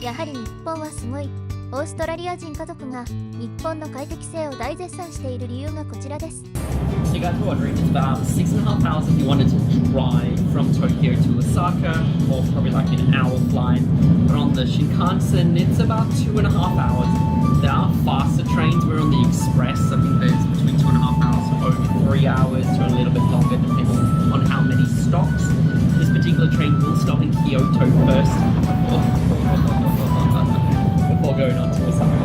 やはり日本はすごい。オーストラリア人家族が日本の快適性を大絶賛している理由がこちらです。 So you guys were wondering, it's about 6.5 hours if you wanted to drive from Tokyo to Osaka, or probably like an hour flight. But on the Shinkansen, it's about 2.5 hours. There are faster trains. We're on the express. I think there's between 2.5 hours to over 3 hours to a little bit longer, depending on how many stops. This particular train will stop in Kyoto first before going on to Osaka.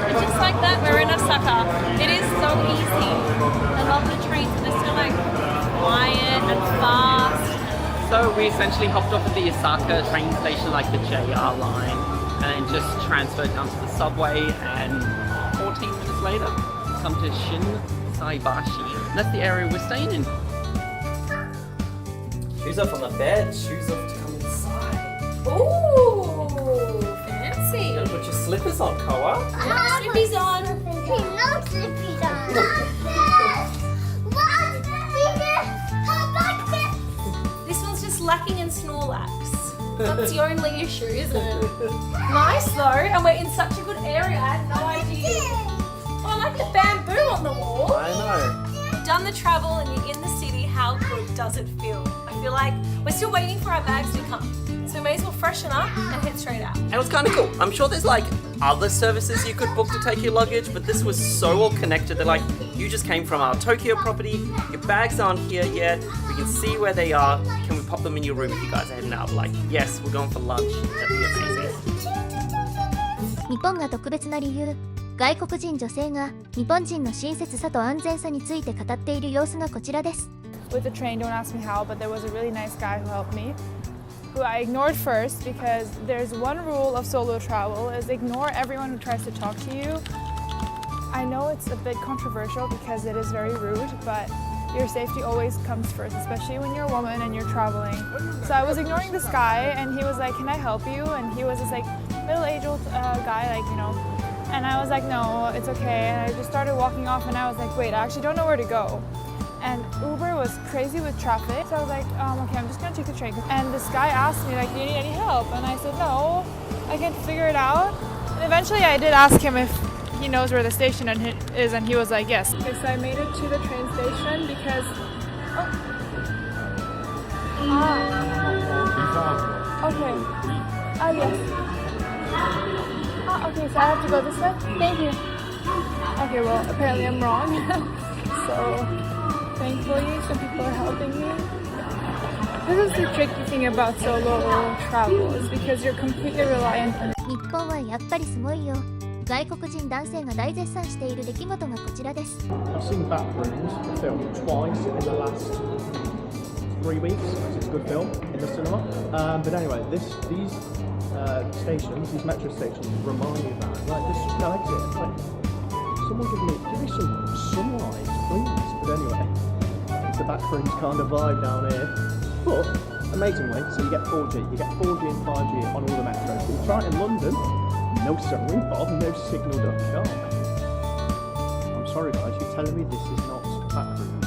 Just like that, we're in Osaka. It is so easy. I love the trains, they're so like quiet and fast. So we essentially hopped off at the Osaka train station, like the JR line, and then just transferred down to the subway, and 14 minutes later, come to Shinsaibashi. And that's the area we're staying in. Shoes off on the bed, shoes off to come inside. Ooh, fancy. You gotta put your slippers on, Koa. Slippies on. No slippies on. This one's just lacking in Snorlax. That's the only issue, isn't it? Nice though, and we're in such a good area. I had no idea. Oh, I like the bamboo on the wall. I know. Done the travel and you're in the city, how good does it feel? I feel like we're still waiting for our bags to come. So we may as well freshen up and head straight out. And it was kind of cool. I'm sure there's like other services you could book to take your luggage, but this was so all connected. They're like, you just came from our Tokyo property, your bags aren't here yet, we can see where they are, can we pop them in your room if you guys are heading out? Like, yes, we're going for lunch. That'd be amazing. 日本が特別な理由。外国人女性が日本人の親切さと安全さについて語っている様子がこちらです。 With the train, don't ask me how, but there was a really nice guy who helped me, who I ignored first because there's one rule of solo travel is ignore everyone who tries to talk to you. I know it's a bit controversial because it is very rude, but your safety always comes first, especially when you're a woman and you're traveling. So I was ignoring this guy and he was like, can I help you? And he was this like middle-aged old guy, like, you know, and I was like, no, it's okay. And I just started walking off and I was like, wait, I actually don't know where to go. And Uber was crazy with traffic. So I was like, okay, I'm just gonna take the train. And this guy asked me, like, do you need any help? And I said, no, I can figure it out. And eventually I did ask him if he knows where the station is, and he was like, yes. Okay, so I made it to the train station because, okay, yes. Okay, so I have to go this way? Thank you. Okay, well, apparently I'm wrong. So, thankfully, some people are helping me. This is the tricky thing about solo travel, is because you're completely reliant on 日本はやっぱりすごいよ。外国人男性が大絶賛している出来事がこちらです。 I've seen Backrooms, the film, twice in the last 3 weeks. It's a good film in the cinema. But anyway, these stations, these metro stations, remind me of that. Like, there's just no exit. Like, someone give me some sunlight, please. But anyway, it's the Backrooms kind of vibe down here. But amazingly, so you get 4G, and 5G on all the metros. But you try it in London. No sorry, Bob, no signal duck shark. I'm sorry guys, you're telling me this is not Backrooms.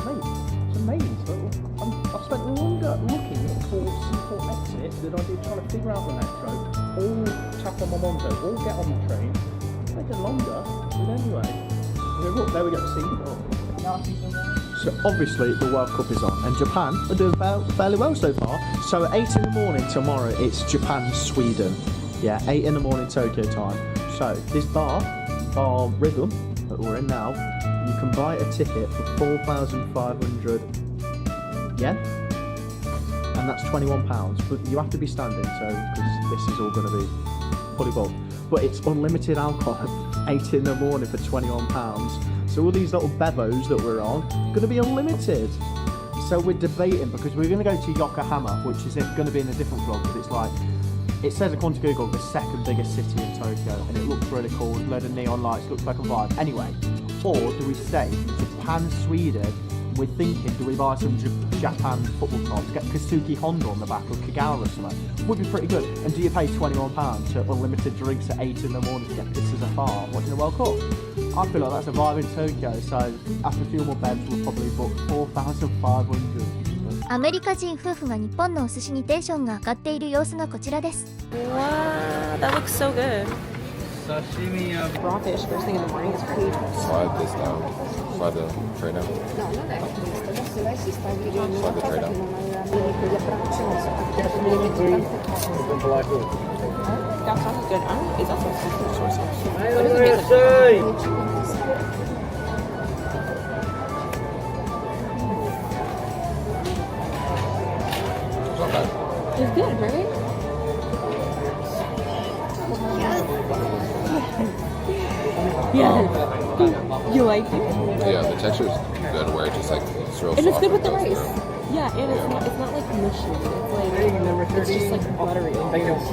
Mate, it's amazing. I've spent longer looking for simple exit than I did trying to figure out the metro, or tap on my Monzo, or get on the train. It's taken longer, but anyway. Look, there we go, see? So obviously the World Cup is on, and Japan are doing fairly well so far. So at 8 in the morning tomorrow, it's Japan-Sweden. Yeah, 8 in the morning Tokyo time. So this bar Rhythm that we're in now, you can buy a ticket for 4,500 yen, and that's £21. But you have to be standing, so because this is all going to be fully booked. But it's unlimited alcohol at 8 in the morning for £21. So all these little bevos that we're on going to be unlimited. So we're debating because we're going to go to Yokohama, which is going to be in a different vlog, but it's like. It says according to Google, the second biggest city in Tokyo, and it looks really cool, load of neon lights, looks like a vibe. Anyway, or do we stay Japan, Sweden? We're thinking, do we buy some Japan football tops, get Kasuki Honda on the back or Kagawa or something? Would be pretty good. And do you pay £21 to unlimited drinks at 8 in the morning to get this as a farm watching the World Cup? I feel like that's a vibe in Tokyo, so after a few more beds, we'll probably book 4,500. アメリカ人夫婦が日本のお寿司にテンションが上がっている様子がこちらです。 Wow, that looks so good. Sashimi of Raw fish first thing in the morning is great. Slide this down. Slide the tray down. Slide the tray down. That sounds good. Is that Soy sauce. what does it taste like? It's not bad. It's good, right? Yeah. You like it? Yeah, the texture is good where it just like it's real And soft. it's good with the goes rice. through. Yeah, and it's not like mushy. It's just like buttery. Yeah,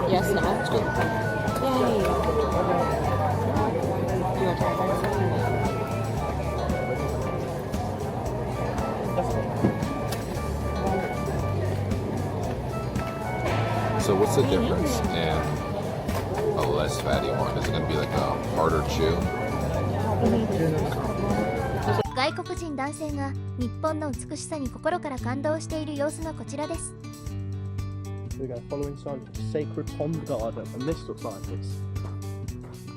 Yes, no. it's good. Yay. You want to try that? So what's the difference in a less fatty one? Is it gonna be like a harder chew? 外国人男性が日本の美しさに心から感動している様子がこちらです。 Here we go, following sign of the Sacred Pond Garden, and this looks like this.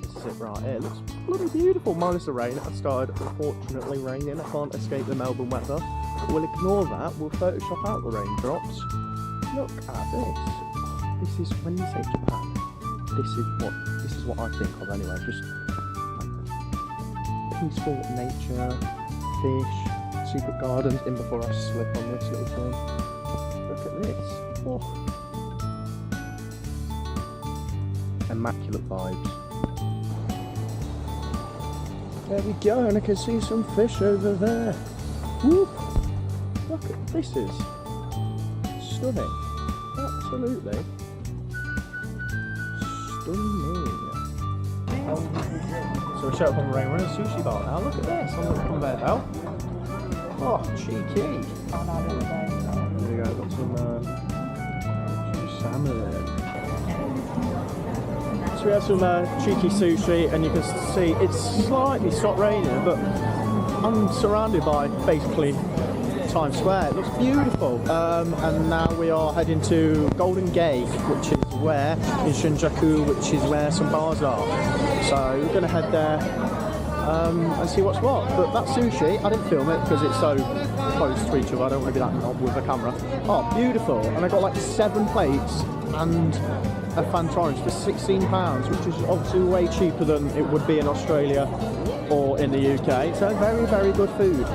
This is it right here. It looks bloody beautiful, minus the rain. It started unfortunately raining. I can't escape the Melbourne weather. But we'll ignore that. We'll Photoshop out the raindrops. Look at this. This is when you say Japan. This is what I think of anyway. Just peaceful nature, fish, secret gardens. In before I slip on this little thing. Look at this. Oh. Immaculate vibes. There we go, and I can see some fish over there. Woo. Look at this, is stunning. Absolutely stunning. So we shut up on the rain. We're in a sushi bar now. Look at this on the conveyor belt. Oh, cheeky. There we go. Got some salmon. So we have some cheeky sushi, and you can see it's slightly stopped raining, but I'm surrounded by basically Times Square. It looks beautiful. And now we are heading to Golden Gate, which is where in Shinjuku, which is where some bars are. So we're going to head there and see what's what. But that sushi, I didn't film it because it's so close to each other. I don't want to be that knob with a camera. Oh, beautiful. And I got like 7 plates and a fan orange for £16, which is obviously way cheaper than it would be in Australia or in the UK. So very, very good food.